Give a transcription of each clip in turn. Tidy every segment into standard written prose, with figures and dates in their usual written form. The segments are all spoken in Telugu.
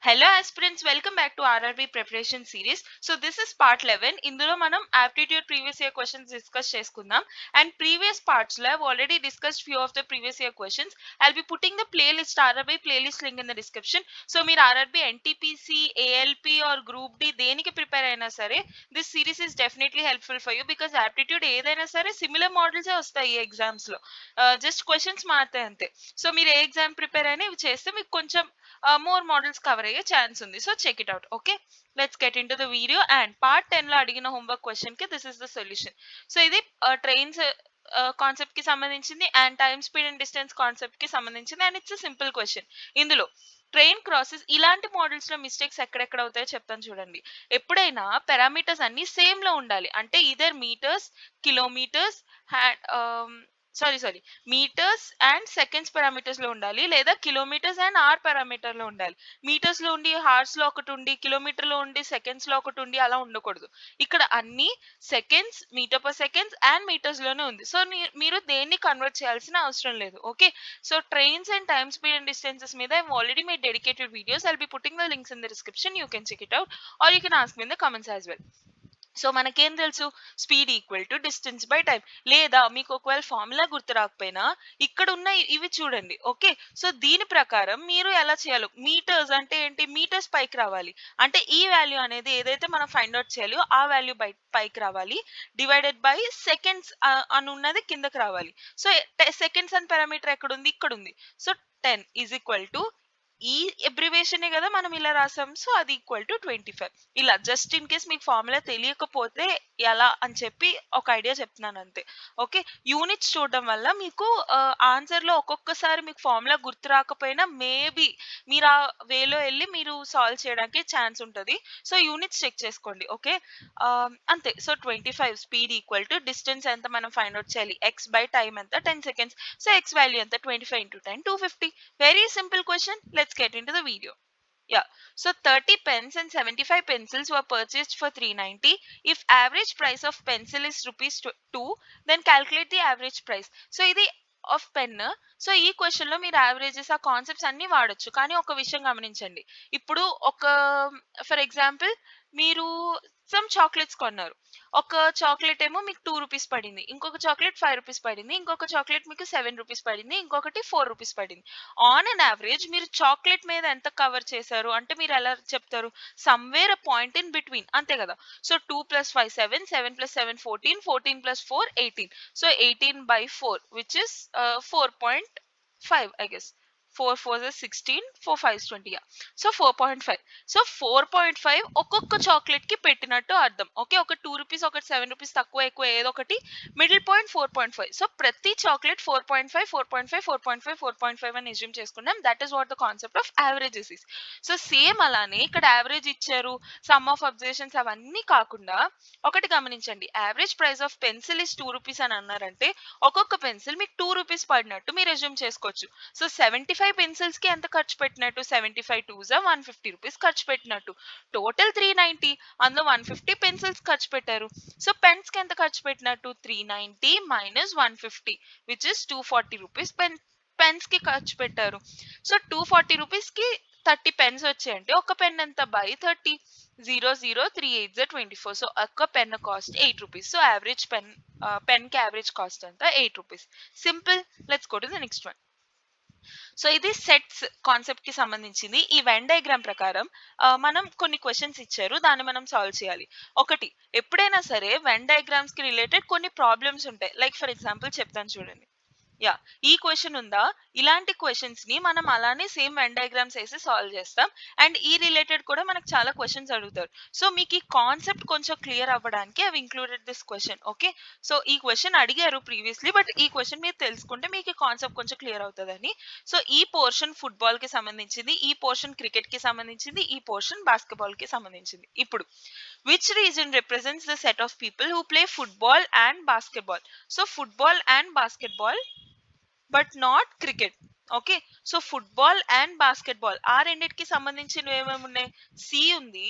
Hello aspirants, welcome back to RRB preparation series. So this is part 11. ఇందులో మనం aptitude previous year questions discuss చేసుకుందాం. And previous parts లో I've already discussed few of the previous year questions. I'll be putting the playlist RRB playlist link in the description. So మీరు RRB NTPC, ALP or Group D దేనికి ప్రిపేర్ అయినా సరే this series is definitely helpful for you because aptitude ఏదైనా సరే similar models వస్తాయి ఈ ఎగ్జామ్స్ లో. జస్ట్ క్వశ్చన్స్ మారుతాయి అంతే. సో మీరు ఏ ఎగ్జామ్ ప్రిపేర్ అయినా ఇవి చేస్తే మీకు కొంచెం more models కవర్ అయ్యే ఛాన్స్ ఉంది. So check it out. Okay, let's get into the video. And part 10 లో అడిగిన హోంవర్క్ క్వశ్చన్ కి this is the solution. So ఇది ట్రైన్స్ కాన్సెప్ట్ కి సంబంధించింది and time speed and distance concept కి సంబంధించింది అండ్ ఇట్స్ సింపుల్ క్వశ్చన్. ఇందులో ట్రైన్ క్రాసెస్ ఇలాంటి మోడల్స్ లో మిస్టేక్స్ ఎక్కడెక్కడ అవుతాయో చెప్తాను చూడండి. ఎప్పుడైనా పారామీటర్స్ అన్ని సేమ్ లో ఉండాలి, అంటే either metres, kilometres, sorry metres and seconds parameters లో ఉండాలి, లేదా కిలోమీటర్స్ అండ్ ఆర్ పారామీటర్ లో ఉండాలి. మీటర్స్ లో ఉండి హార్స్ లో ఒకటి ఉండి కిలోమీటర్ లో ఉండి సెకండ్స్ లో ఒకటి ఉండి అలా ఉండకూడదు. ఇక్కడ అన్ని seconds, metre per seconds and metres లోనే ఉంది. సో మీరు దేన్ని కన్వర్ట్ చేయాల్సిన అవసరం లేదు. Okay, so trains and time speed and distances మీద I've already made dedicated videos. I'll be putting the links in the description. You can check it out or you can ask me in the comments as well. So మనకేం తెలుసు, speed equal to distance by time. లేదా మీకు ఒకవేళ ఫార్ములా గుర్తు రాకపోయినా ఇక్కడ ఉన్న ఇవి చూడండి. ఓకే, సో దీని ప్రకారం మీరు ఎలా చేయాలో, మీటర్స్ అంటే ఏంటి, మీటర్స్ పైకి రావాలి అంటే ఈ వాల్యూ అనేది ఏదైతే మనం ఫైండ్ అవుట్ చేయాలో ఆ వాల్యూ పైకి రావాలి, డివైడెడ్ బై సెకండ్స్ అని ఉన్నది కిందకి రావాలి. సో సెకండ్స్ అని పారామీటర్ ఎక్కడ ఉంది, ఇక్కడ ఉంది. సో 10 ఈజ్ ఈక్వల్ టు ఈ ఎబ్రివేషనే కదా మనం ఇలా రాసాం, సో అది ఈక్వల్ టు 25. ఇలా జస్ట్ ఇన్ కేస్ మీకు ఫార్ములా తెలియకపోతే ఎలా అని చెప్పి ఒక ఐడియా చెప్తున్నాను అంతే. ఓకే, యూనిట్స్ చూడడం వల్ల మీకు ఆన్సర్ లో ఒక్కొక్కసారి మీకు ఫార్ములా గుర్తు రాకపోయినా మేబీ మీరు ఆ వేలో వెళ్ళి మీరు సాల్వ్ చేయడానికి ఛాన్స్ ఉంటుంది. సో యూనిట్స్ చెక్ చేసుకోండి. ఓకే, అంతే. So 25 speed equal to distance ఎంత మనం ఫైండ్ అవుట్ చేయాలి, ఎక్స్ బై టైం ఎంత 10 సెకండ్స్. సో ఎక్స్ వాల్యూ ఎంత 25 into 10 250. Very simple question. Let's get into the video. Yeah. So 30 pens and 75 pencils were purchased for 390. If average price of pencil is rupees 2, then calculate the average price. So ఇది ఆఫ్ పెన్. సో ఈ క్వశ్చన్ లో మీరు యావరేజెస్ ఆ కాన్సెప్ట్స్ అన్ని వాడొచ్చు, కానీ ఒక విషయం గమనించండి. ఇప్పుడు ఒక ఫర్ ఎగ్జాంపుల్ మీరు సమ్ చాక్లెట్స్ కొన్నారు. ఒక చాక్లెట్ ఏమో మీకు 2 రూపీస్ పడింది, ఇంకొక చాక్లెట్ 5 రూపీస్ పడింది, ఇంకొక చాక్లెట్ మీకు 7 రూపీస్ పడింది, ఇంకొకటి 4 రూపీస్ పడింది. ఆన్ అన్ యావరేజ్ మీరు చాక్లెట్ మీద ఎంత కవర్ చేశారు అంటే మీరు ఎలా చెప్తారు, somewhere a point in between, అంతే కదా. So 2 + 5 7, 7 + 7 14, 14 + 4 18. So 18/4 which is 4.5 I guess. 4 4s is 16, 4 5s 20. Yeah. So 4.5. So 4.5 ఒక్కొక్క చాక్లెట్ కి పెట్టినట్టు అర్థం. ఓకే, ఒక 2 రూపీస్ ఒకటి 7 రూపీస్ తక్కువ ఎక్కువ ఏదో ఒకటి, మిడిల్ పాయింట్ 4.5. సో ప్రతి చాక్లెట్ 4.5 4.5 4.5 4.5 అని అజ్యూమ్ చేసుకున్నాం. That is what the concept of averages is. So same అలానే ఇక్కడ యావరేజ్ ఇచ్చారు, సమ్ ఆఫ్ అబ్జర్వేషన్స్ అవన్నీ కాకుండా ఒకటి గమనించండి. Average price of pencil is 2 rupees అని అన్నారంటే ఒక్కొక్క పెన్సిల్ మీకు 2 రూపీస్ పడినట్టు మీరు అజ్యూమ్ చేసుకోవచ్చు. సో 75 పెన్సిల్స్ కి ఎంత ఖర్చు పెట్టినట్టు, 75 2s 150 రూపీస్ ఖర్చు పెట్టినట్టు. టోటల్ 390, అందులో 150 పెన్సిల్స్ ఖర్చు పెట్టారు. సో పెన్స్ కి ఎంత ఖర్చు పెట్టినట్టు, 390 - 150 విచ్ ఇస్ 240 రూపీస్ పెన్స్ కి ఖర్చు పెట్టారు. సో 240 రూపీస్ కి 30 పెన్స్ వచ్చాయంటే ఒక పెన్ ఎంత, బై 30. 0 0 3 8 24. సో ఒక్క pen cost 8 rupees. So average pen కి యావరేజ్ కాస్ట్ ఎంత, 8 rupees. Simple. Let's go to the next one. So ఇది సెట్స్ కాన్సెప్ట్ కి సంబంధించింది. ఈ వెన్ డయాగ్రామ్ ప్రకారం మనం కొన్ని క్వశ్చన్స్ ఇచ్చారు, దాన్ని మనం సాల్వ్ చేయాలి. ఒకటి, ఎప్పుడైనా సరే వెన్ డయాగ్రామ్స్ కి రిలేటెడ్ కొన్ని ప్రాబ్లమ్స్ ఉంటాయి. లైక్ ఫర్ ఎగ్జాంపుల్ చెప్తాను చూడండి. యా, ఈ క్వశ్చన్ ఉందా, ఇలాంటి క్వశ్చన్స్ ని మనం అలానే సేమ్ వెన్ డయాగ్రామ్స్ వేసి సాల్వ్ చేస్తాం. అండ్ ఈ రిలేటెడ్ కూడా మనకు చాలా క్వశ్చన్స్ అడుగుతారు. సో మీకు ఈ కాన్సెప్ట్ కొంచెం క్లియర్ అవ్వడానికి అవి included this question. Okay, so ఈ క్వశ్చన్ అడిగారు ప్రీవియస్లీ, బట్ ఈ క్వశ్చన్ మీరు తెలుసుకుంటే మీకు ఈ కాన్సెప్ట్ కొంచెం క్లియర్ అవుతుందని. సో ఈ పోర్షన్ ఫుట్బాల్ కి సంబంధించింది, ఈ పోర్షన్ క్రికెట్ కి సంబంధించింది, ఈ పోర్షన్ బాస్కెట్బాల్ కి సంబంధించింది. ఇప్పుడు which region represents the set of people who play football and basketball? So football and basketball but not cricket. Okay, so football and basketball ఆ రెండింటికి సంబంధించినవి ఏమేమి ఉన్నాయి, సి ఉంది,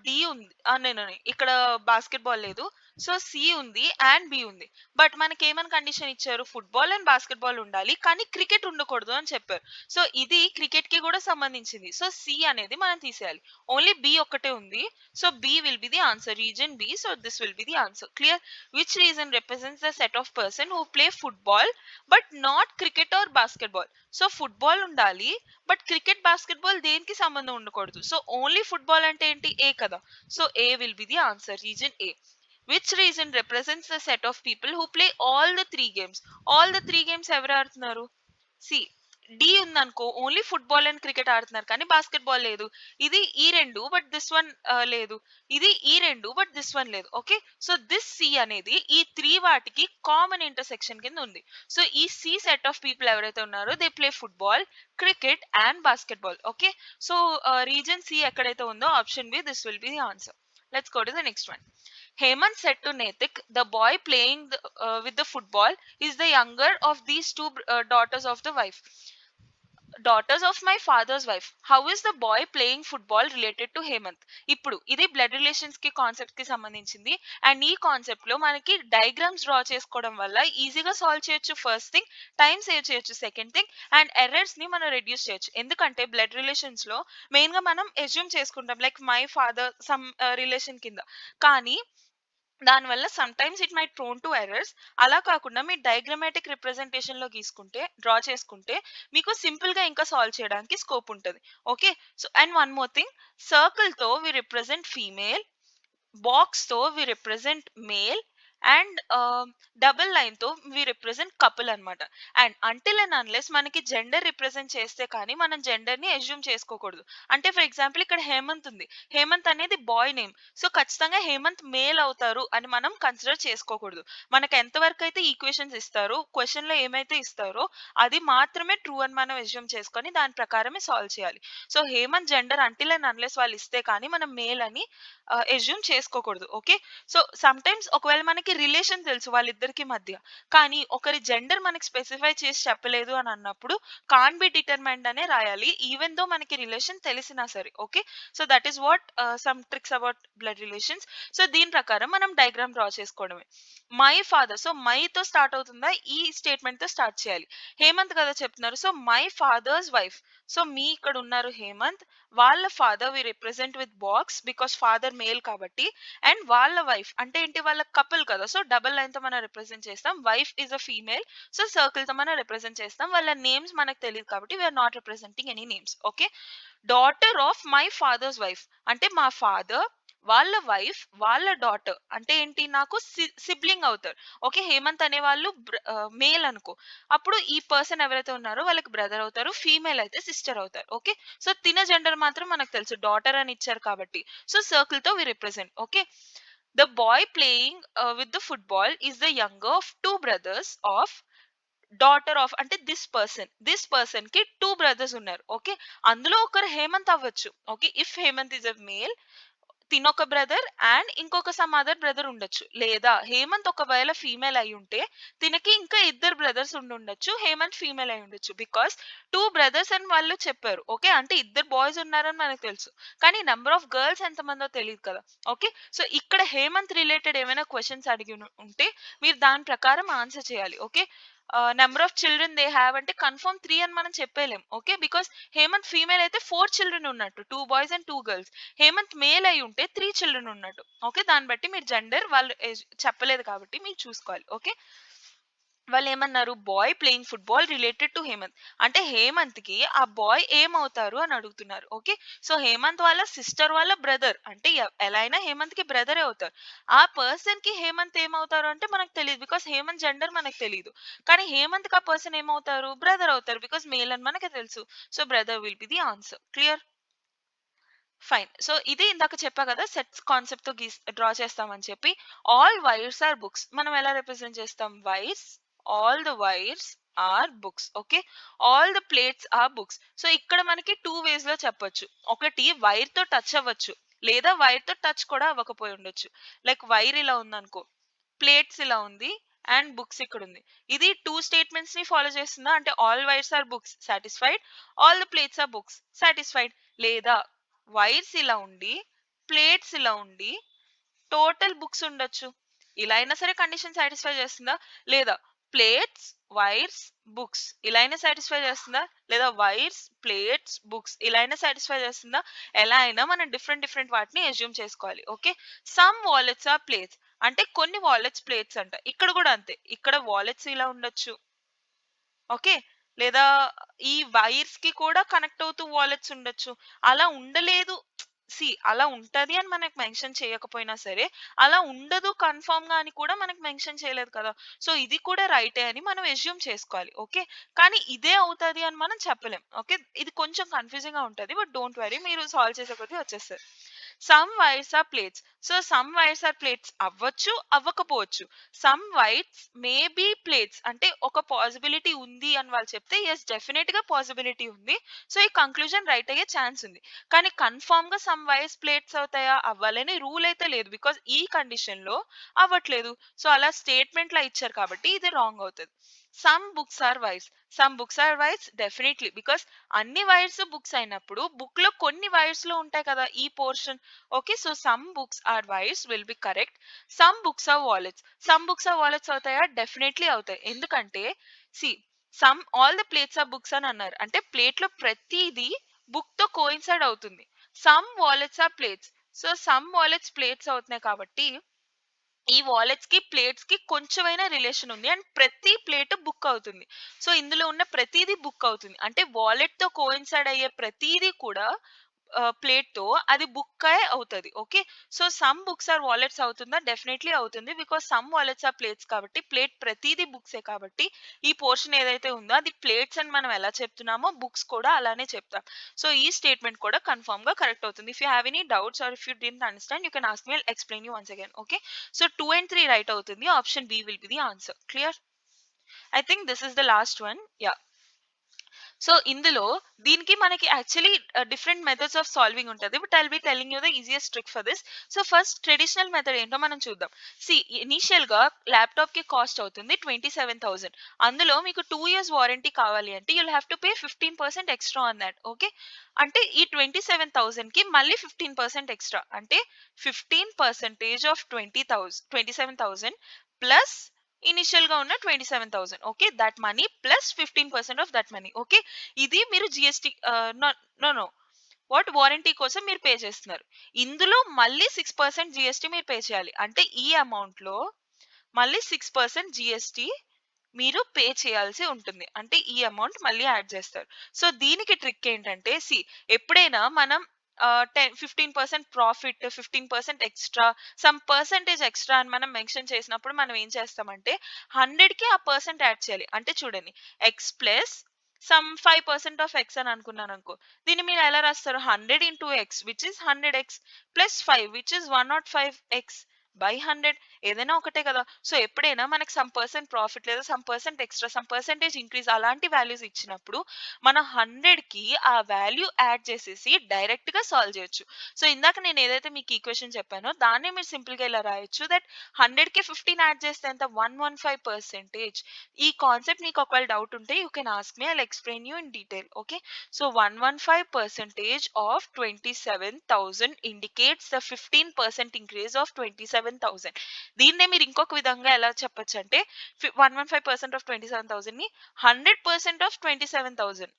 డి ఉంది, నేను ఇక్కడ బాస్కెట్బాల్ లేదు. సో సి ఉంది అండ్ బి ఉంది. బట్ మనకి ఏమని కండిషన్ ఇచ్చారు, ఫుట్బాల్ అండ్ బాస్కెట్బాల్ ఉండాలి కానీ క్రికెట్ ఉండకూడదు అని చెప్పారు. సో ఇది క్రికెట్ కి కూడా సంబంధించింది. సో సి అనేది మనం తీసేయాలి. ఓన్లీ బి ఒక్కటే ఉంది. So B will be the answer, reason B. So this will be the answer. Clear? Which reason represents the set of person who play football but not cricket or basketball. So football ఉండాలి బట్ క్రికెట్ బాస్కెట్బాల్ దేనికి సంబంధం ఉండకూడదు. సో ఓన్లీ ఫుట్బాల్ అంటే ఏంటి, ఏ కదా. So A will be the answer, reason A. Which reason represents the set of people who play all the three games. All the three games ఎవరు ఆడుతున్నారు, సి డి ఉందనుకో, ఓన్లీ ఫుట్బాల్ అండ్ క్రికెట్ ఆడుతున్నారు కానీ బాస్కెట్ బాల్ లేదు. ఇది ఈ రెండు బట్ దిస్ వన్ లేదు. ఇది ఈ రెండు బట్ దిస్ వన్ లేదు. ఓకే, సో దిస్ సి అనేది ఈ త్రీ వాటికి కామన్ ఇంటర్సెక్షన్ కింద ఉంది. సో ఈ సి సెట్ ఆఫ్ పీపుల్ ఎవరైతే ఉన్నారో they play football, cricket and basketball. Okay, so reason C ఎక్కడైతే ఉందో option B, this will be the answer. Let's go to the next one. Hemant said to Netik, the boy playing with the football is the younger of these two daughters of the wife. Daughters of my father's wife. How is the boy playing football related to Hemant? ఇప్పుడు ఇది బ్లడ్ రిలేషన్స్ కి కాన్సెప్ట్ కి సంబంధించింది. అండ్ ఈ కాన్సెప్ట్ లో మనకి డయాగ్రామ్స్ డ్రా చేసుకోవడం వల్ల ఈజీగా సాల్వ్ చేయొచ్చు. ఫస్ట్ థింగ్, టైం సేవ్ చేయొచ్చు. సెకండ్ థింగ్, అండ్ ఎర్రర్స్ ని మనం రెడ్యూస్ చేయొచ్చు. ఎందుకంటే బ్లడ్ రిలేషన్స్ లో మెయిన్ గా మనం ఎజ్యూమ్ చేసుకుంటాం like my father some relation కింద. కానీ దానివల్ల some times it might prone to errors. అలా కాకుండా మీరు డయాగ్రమాటిక్ రిప్రజెంటేషన్ లో గీసుకుంటే, డ్రా చేసుకుంటే మీకు సింపుల్ గా ఇంకా సాల్వ్ చేయడానికి స్కోప్ ఉంటుంది. Okay, so and one more thing, circle తో వి రిప్రజెంట్ ఫీమేల్, బాక్స్ తో we represent male, and double line తో వి రిప్రజెంట్ కపుల్ అన్నమాట. అండ్ అంటిల్ అండ్ అన్లెస్ మనకి జెండర్ రిప్రజెంట్ చేస్తే కానీ మనం జెండర్ ని అజ్యూమ్ చేసుకోకూడదు. అంటే ఫర్ ఎగ్జాంపుల్ ఇక్కడ హేమంత్ ఉంది, హేమంత్ అనేది బాయ్ నేమ్. సో ఖచ్చితంగా హేమంత్ మేల్ అవుతారు అని మనం కన్సిడర్ చేసుకోకూడదు. మనకు ఎంతవరకు అయితే ఈక్వేషన్స్ ఇస్తారో, క్వశ్చన్ లో ఏమైతే ఇస్తారో అది మాత్రమే ట్రూ అని మనం అజ్యూమ్ చేసుకొని దాని ప్రకారమే సాల్వ్ చేయాలి. So Hemant gender until and unless వాళ్ళు ఇస్తే కానీ మనం మేల్ అని అజ్యూమ్ చేసుకోకూడదు. ఓకే, సో సమ్ టైమ్స్ ఒకవేళ మనకి రిలేషన్ తెలుసు వాళ్ళిద్దరికి మధ్య, కానీ ఒకరి జెండర్ మనకి స్పెసిఫై చేసి చెప్పలేదు అని అన్నప్పుడు కాన్ బి డిటర్మైన్డ్ అనే రాయాలి, ఈవెన్ దో మనకి రిలేషన్ తెలిసినా సరే. Okay, so that is what some tricks about blood relations. So దీని ప్రకారం మనం డయాగ్రామ్ డ్రా చేసుకోవడమే. మై ఫాదర్, సో మై తో స్టార్ట్ అవుతుందా, ఈ స్టేట్మెంట్ తో స్టార్ట్ చేయాలి. హేమంత్ కదా చెప్తున్నారు, so my father's wife. So మీ ఇక్కడ ఉన్నారు హేమంత్, వాళ్ళ father we represent with box because father male కాబట్టి. అండ్ వాళ్ళ వైఫ్ అంటే ఏంటి, వాళ్ళ కపుల్ కదా. సో డబుల్ లైన్ తో మనం రిప్రజెంట్ చేస్తాం. Wife is a female, so circle తో మనం రిప్రజెంట్ చేస్తాం. వాళ్ళ నేమ్స్ మనకు తెలియదు కాబట్టి we are not representing any names. Okay, daughter of my father's wife అంటే మా ఫాదర్ వాళ్ళ వైఫ్ వాళ్ళ డాటర్ అంటే ఏంటి, నాకు సిబ్లింగ్ అవుతారు. ఓకే, హేమంత్ అనే వాళ్ళు మేల్ అనుకో, అప్పుడు ఈ పర్సన్ ఎవరైతే ఉన్నారో వాళ్ళకి బ్రదర్ అవుతారు, ఫీమేల్ అయితే సిస్టర్ అవుతారు. ఓకే, సో తిన జెండర్ మాత్రం మనకు తెలుసు, డాటర్ అని ఇచ్చారు కాబట్టి. సో సర్కిల్ తో we represent. Okay, the boy playing with the football is the younger of two brothers of daughter of అంటే దిస్ పర్సన్ కి టూ బ్రదర్స్ ఉన్నారు. ఓకే, అందులో ఒకరు హేమంత్ అవ్వచ్చు. Okay, if Hemant is a male, తినొక బ్రదర్ అండ్ ఇంకొక సమ్ అదర్ బ్రదర్ ఉండొచ్చు. లేదా హేమంత్ ఒకవేళ ఫీమేల్ అయి ఉంటే తినకి ఇంకా ఇద్దరు బ్రదర్స్ ఉండొచ్చు, హేమంత్ ఫీమేల్ అయి ఉండొచ్చు. బికాస్ టూ బ్రదర్స్ అని వాళ్ళు చెప్పారు. ఓకే, అంటే ఇద్దరు బాయ్స్ ఉన్నారని మనకు తెలుసు, కానీ నెంబర్ ఆఫ్ గర్ల్స్ ఎంతమందో తెలియదు కదా. ఓకే, సో ఇక్కడ హేమంత్ రిలేటెడ్ ఏమైనా క్వశ్చన్స్ అడిగి ఉంటే మీరు దాని ప్రకారం ఆన్సర్ చేయాలి. Okay, number of children they have అంటే కన్ఫర్మ్ 3 అని మనం చెప్పలేం. ఓకే, బికాస్ హేమంత్ ఫీమేల్ అయితే 4 చిల్డ్రన్ ఉన్నట్టు, 2 boys and 2 girls. Hemant male అయి ఉంటే 3 చిల్డ్రన్ ఉన్నట్టు. ఓకే, దాన్ని బట్టి మీరు జెండర్ వాళ్ళు చెప్పలేదు కాబట్టి మీరు చూసుకోవాలి. ఓకే, వాళ్ళు ఏమన్నారు, boy playing football related to Hemant అంటే హేమంత్ కి ఆ బాయ్ ఏమవుతారు అని అడుగుతున్నారు. ఓకే, సో హేమంత్ వాళ్ళ సిస్టర్ వాళ్ళ బ్రదర్ అంటే ఎలా అయినా హేమంత్ కి బ్రదరే అవుతారు. ఆ పర్సన్ కి హేమంత్ ఏమవుతారు అంటే మనకు తెలియదు, బికాస్ హేమంత్ జెండర్ మనకు తెలియదు. కానీ హేమంత్ కి ఆ పర్సన్ ఏమవుతారు, బ్రదర్ అవుతారు, బికాస్ మేల్ అని మనకి తెలుసు. So brother will be the answer. Clear? Fine. So ఇది ఇందాక చెప్పా కదా, సెట్స్ కాన్సెప్ట్ తో డ్రా చేస్తామని చెప్పి. ఆల్ వైర్స్ ఆర్ బుక్స్ మనం ఎలా రిప్రజెంట్ చేస్తాం, wires, all the wires are books. Okay, all the plates are books. So ఇక్కడ మనకి టూ వేస్ లో చెప్పొచ్చు. ఒకటి వైర్ తో టచ్ అవ్వచ్చు, లేదా వైర్ తో టచ్ కూడా అవ్వకపోయి ఉండొచ్చు. లైక్ వైర్ ఇలా ఉందనుకో, ప్లేట్స్ ఇలా ఉంది, అండ్ బుక్స్ ఇక్కడ ఉంది. ఇది టూ స్టేట్మెంట్స్ ని ఫాలో చేస్తుందా అంటే all wires are books satisfied, all the plates are books satisfied. లేదా వైర్స్ ఇలా ఉండి, ప్లేట్స్ ఇలా ఉండి, టోటల్ బుక్స్ ఉండొచ్చు. ఇలా అయినా సరే కండిషన్ సాటిస్ఫై చేస్తుందా లేదా? ప్లేట్స్, వైర్స్, బుక్స్ ఇలా అయినా సాటిస్ఫై చేస్తుందా లేదా? వైర్స్, ప్లేట్స్, బుక్స్ ఇలా అయినా సాటిస్ఫై చేస్తుందా? ఎలా అయినా మనం డిఫరెంట్ డిఫరెంట్ వాటిని అజ్యూమ్ చేసుకోవాలి. Okay, some wallets are plates అంటే కొన్ని వాలెట్స్ ప్లేట్స్ అంట. ఇక్కడ కూడా అంతే, ఇక్కడ వాలెట్స్ ఇలా ఉండొచ్చు. ఓకే, లేదా ఈ వైర్స్ కి కూడా కనెక్ట్ అవుతూ వాలెట్స్ ఉండొచ్చు. అలా ఉండలేదు, అలా ఉంటది అని మనకు మెన్షన్ చేయకపోయినా సరే అలా ఉండదు కన్ఫర్మ్ గా అని కూడా మనకు మెన్షన్ చేయలేదు కదా. సో ఇది కూడా రైటే అని మనం ఎస్యూమ్ చేసుకోవాలి. ఓకే, కానీ ఇదే అవుతది అని మనం చెప్పలేం. ఓకే, ఇది కొంచెం కన్ఫ్యూజింగ్ గా ఉంటది, బట్ డోంట్ వరీ, మీరు సాల్వ్ చేసే కొద్దీ వచ్చేస్తుంది. Some wires are plates. So some wires are plates అవ్వచ్చు, అవ్వకపోవచ్చు. Some wires may be plates అంటే ఒక పాసిబిలిటీ ఉంది అని వాళ్ళు చెప్తే ఎస్ డెఫినెట్ గా పాసిబిలిటీ ఉంది. సో ఈ కంక్లూజన్ రైట్ అయ్యే ఛాన్స్ ఉంది. కానీ కన్ఫర్మ్ గా సమ్ వైర్స్ ప్లేట్స్ అవుతాయా అవ్వాలని రూల్ అయితే లేదు, బికాస్ ఈ కండిషన్ లో అవ్వట్లేదు. సో అలా స్టేట్మెంట్ లా ఇచ్చారు కాబట్టి ఇది రాంగ్ అవుతుంది. Some books are wires. Some books are wires definitely, because అన్ని వైర్స్ బుక్స్ అయినప్పుడు బుక్ లో కొన్ని వైర్స్ లో ఉంటాయి కదా ఈ portion. Okay, so some books are wires will be correct. Some books are wallets. Some books are wallets అవుతాయా? డెఫినెట్లీ అవుతాయి. ఎందుకంటే see some all the plates are books అని అన్నారు అంటే ప్లేట్ లో ప్రతిదీ బుక్ తో కోయిన్సైడ్ అవుతుంది. Some wallets are plates. So some wallets plates అవుతున్నాయి కాబట్టి ఈ వాలెట్స్ కి ప్లేట్స్ కి కొంచెమైనా రిలేషన్ ఉంది అండ్ ప్రతి ప్లేట్ బుక్ అవుతుంది. సో ఇందులో ఉన్న ప్రతిదీ బుక్ అవుతుంది అంటే వాలెట్ తో కోయిన్సైడ్ అయ్యే ప్రతిదీ కూడా ప్లేట్ తో అది బుక్ అవుతుంది. Okay, so some books are wallets అవుతుందా? డెఫినెట్లీ అవుతుంది, because some wallets are plates కాబట్టి ప్లేట్ ప్రతిదీ బుక్సే కాబట్టి ఈ పోర్షన్ ఏదైతే ఉందో అది ప్లేట్స్ అని మనం ఎలా చెప్తున్నామో బుక్స్ కూడా అలానే చెప్తాం. సో ఈ స్టేట్మెంట్ కూడా కన్ఫర్మ్ గా కరెక్ట్ అవుతుంది. If you have any doubts or if you didn't understand you can ask me, I'll explain you once again. Okay, so 2 and 3 right అవుతుంది. Option B will be the answer. Clear? I think this is the last one. Yeah, so ఇందులో దీనికి మనకి actually different methods of solving ఉంటుంది, but I'll be telling you the easiest trick for this. So first traditional method ఏంటో మనం చూద్దాం. ఇనీషియల్ గా ల్యాప్టాప్ కి కాస్ట్ అవుతుంది 27,000. అందులో మీకు 2 years వారంటీ కావాలి అంటే you'll have to pay 15% extra on that. Okay, అంటే ఈ 27,000 కి మళ్ళీ 15% ఎక్స్ట్రా అంటే 15% ఆఫ్ 27,000 ప్లస్ ఇనిషియల్ గా ఉన్న 27,000. Okay, that money plus 15% of that money. Okay, ఇది మీరు GST no no what warranty కోసం మీరు పే చేస్తున్నారు. ఇందులో మళ్ళీ 6% జిఎస్టి మీరు పే చేయాలి అంటే ఈ అమౌంట్ లో మళ్ళీ 6% జిఎస్టి మీరు పే చేయాల్సి ఉంటుంది. అంటే ఈ అమౌంట్ మళ్ళీ యాడ్ చేస్తారు. సో దీనికి ట్రిక్ ఏంటంటే ఎప్పుడైనా మనం 15% profit, 15% extra, some percentage extra అని మనం మెన్షన్ చేసినప్పుడు మనం ఏం చేస్తామంటే 100కి ఆ పర్సెంట్ యాడ్ చేయాలి. అంటే చూడండి, X plus some 5% of X అని అనుకున్నాను అనుకో, దీన్ని మీరు ఎలా రాస్తారు? 100 into X which is 100x plus 5 which is 105x by 100. ఏదైనా ఒకటే కదా. సో ఎప్పుడైనా మనకి సమ్ పర్సెంట్ ప్రాఫిట్ లేదా some percent extra, some percentage increase అలాంటి వాల్యూస్ ఇచ్చినప్పుడు మన 100కి ఆ వాల్యూ యాడ్ చేసేసి డైరెక్ట్ గా సాల్వ్ చేయొచ్చు. సో ఇందాక నేను ఏదైతే మీకు ఈక్వేషన్ చెప్పానో దాన్నే మీరు సింపుల్ గా ఇలా రాయొచ్చు దట్ 100కి 15 యాడ్ చేస్తే ఎంత? 115%. ఈ కాన్సెప్ట్ మీకు ఒకవేళ డౌట్ ఉంటే you can ask me, I'll explain you in detail. Okay, so 115% of 27,000 indicates the 15% increase of 27,000. దీన్నే మీరు ఇంకొక విధంగా ఎలా చెప్పొచ్చు అంటే 115% ఆఫ్ 27,000 ని 100% ఆఫ్ 27,000.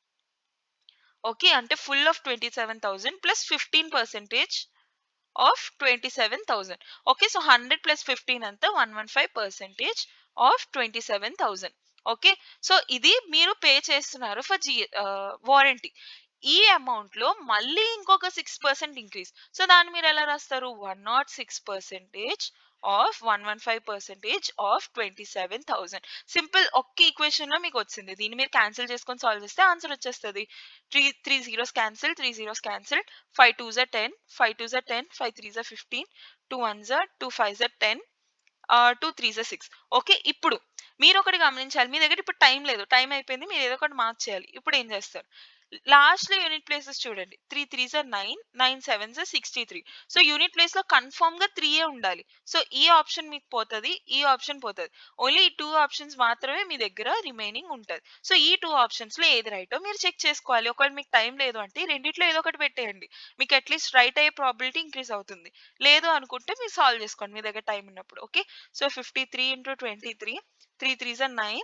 ఓకే, అంటే full of 27,000 plus 15% of 27,000. Okay, so 100 plus 15 అంతా 115% ఆఫ్ 27,000. ఓకే, సో ఇది మీరు పే చేస్తున్నారు ఫర్ వారంటీ. ఈ అమౌంట్ లో మళ్ళీ ఇంకొక 6% ఇంక్రీజ్. సో దాన్ని మీరు ఎలా రాస్తారు? 106% ఆఫ్ 115% ఆఫ్ 27,000. సింపుల్ ఒక్క ఈక్వేషన్ లో మీకు వచ్చింది. దీన్ని మీరు క్యాన్సిల్ చేసుకొని సాల్వ్ చేస్తే ఆన్సర్ వచ్చేస్తుంది. Three zeros cancel, 3 zeros cancel, 5 2s are 10, 5 2s are 10, 5 3s are 15, 2 1s are 2 5s are 10, 2 3s are 6. Okay, ఇప్పుడు మీరు ఒకటి గమనించాలి, మీ దగ్గర ఇప్పుడు టైం లేదు, టైం అయిపోయింది, మీరు ఏదో ఒకటి మార్క్ చేయాలి. ఇప్పుడు ఏం చేస్తారు? లాస్ట్ లో యూనిట్ ప్లేసెస్ చూడండి, 3 3s are 9, 9 7s are 63. So unit place లో కన్ఫర్మ్ గా 3 ఉండాలి. సో ఈ ఆప్షన్ మీకు పోతుంది, ఈ ఆప్షన్ పోతుంది. ఓన్లీ ఈ 2 ఆప్షన్స్ మాత్రమే మీ దగ్గర రిమైనింగ్ ఉంటుంది. సో ఈ 2 ఆప్షన్స్ లో ఏది రైటో మీరు చెక్ చేసుకోవాలి. ఒకవేళ మీకు టైం లేదు అంటే ఈ రెండిట్లో ఏదో ఒకటి పెట్టేయండి. మీకు అట్లీస్ట్ రైట్ అయ్యే ప్రాబిలిటీ ఇంక్రీజ్ అవుతుంది. లేదు అనుకుంటే మీరు సాల్వ్ చేసుకోండి మీ దగ్గర టైం ఉన్నప్పుడు. Okay, so 53 into 23, 3 3s are 9,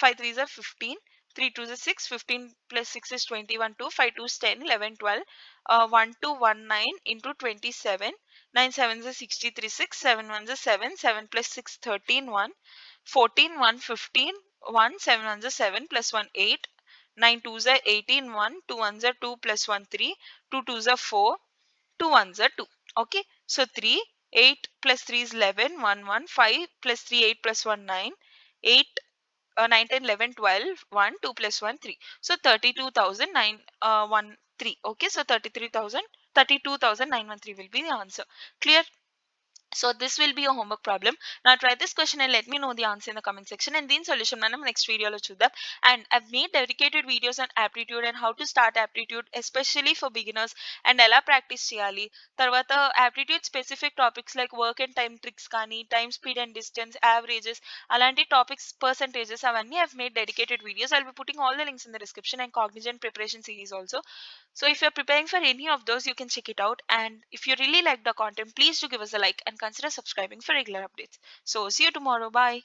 5 3s are 15, 3 2s are 6, 15 plus 6 is 21, 2, 5 2 is 10, 11 12, 1 2 1 9 into 27, 9 7s are 63 6, 7 1s are 7, 7 plus 6 13 1, 14 1 15, 1 7 1s are 7 plus 1 8, 9 2s are 18 1, 2 1s are 2 plus 1 3, 2 2s are 4, 2 1s are 2. Okay, so 3, 8 plus 3 is 11, 1 1, 5 plus 3 8 plus 1 9, 8 9 10 11 12 1 2 plus 1 3. So 32,009 1 3. Okay, so 33,000 32,913 will be the answer. Clear? So this will be a homework problem. Now try this question and let me know the answer in the comment section, and then solution మనం next video లో చూద్దాం. And I've made dedicated videos on aptitude and how to start aptitude especially for beginners, and ఎలా ప్రాక్టీస్ చేయాలి. తర్వాత aptitude specific topics like work and time tricks కానీ, time speed and distance, averages, అలాంటి టాపిక్స్ పర్సంటేజెస్ అవన్నీ I've made dedicated videos. I'll be putting all the links in the description, and Cognizant preparation series also. So if you're preparing for any of those, you can check it out. And if you really like the content, please do give us a like and consider subscribing for regular updates. So see you tomorrow. Bye.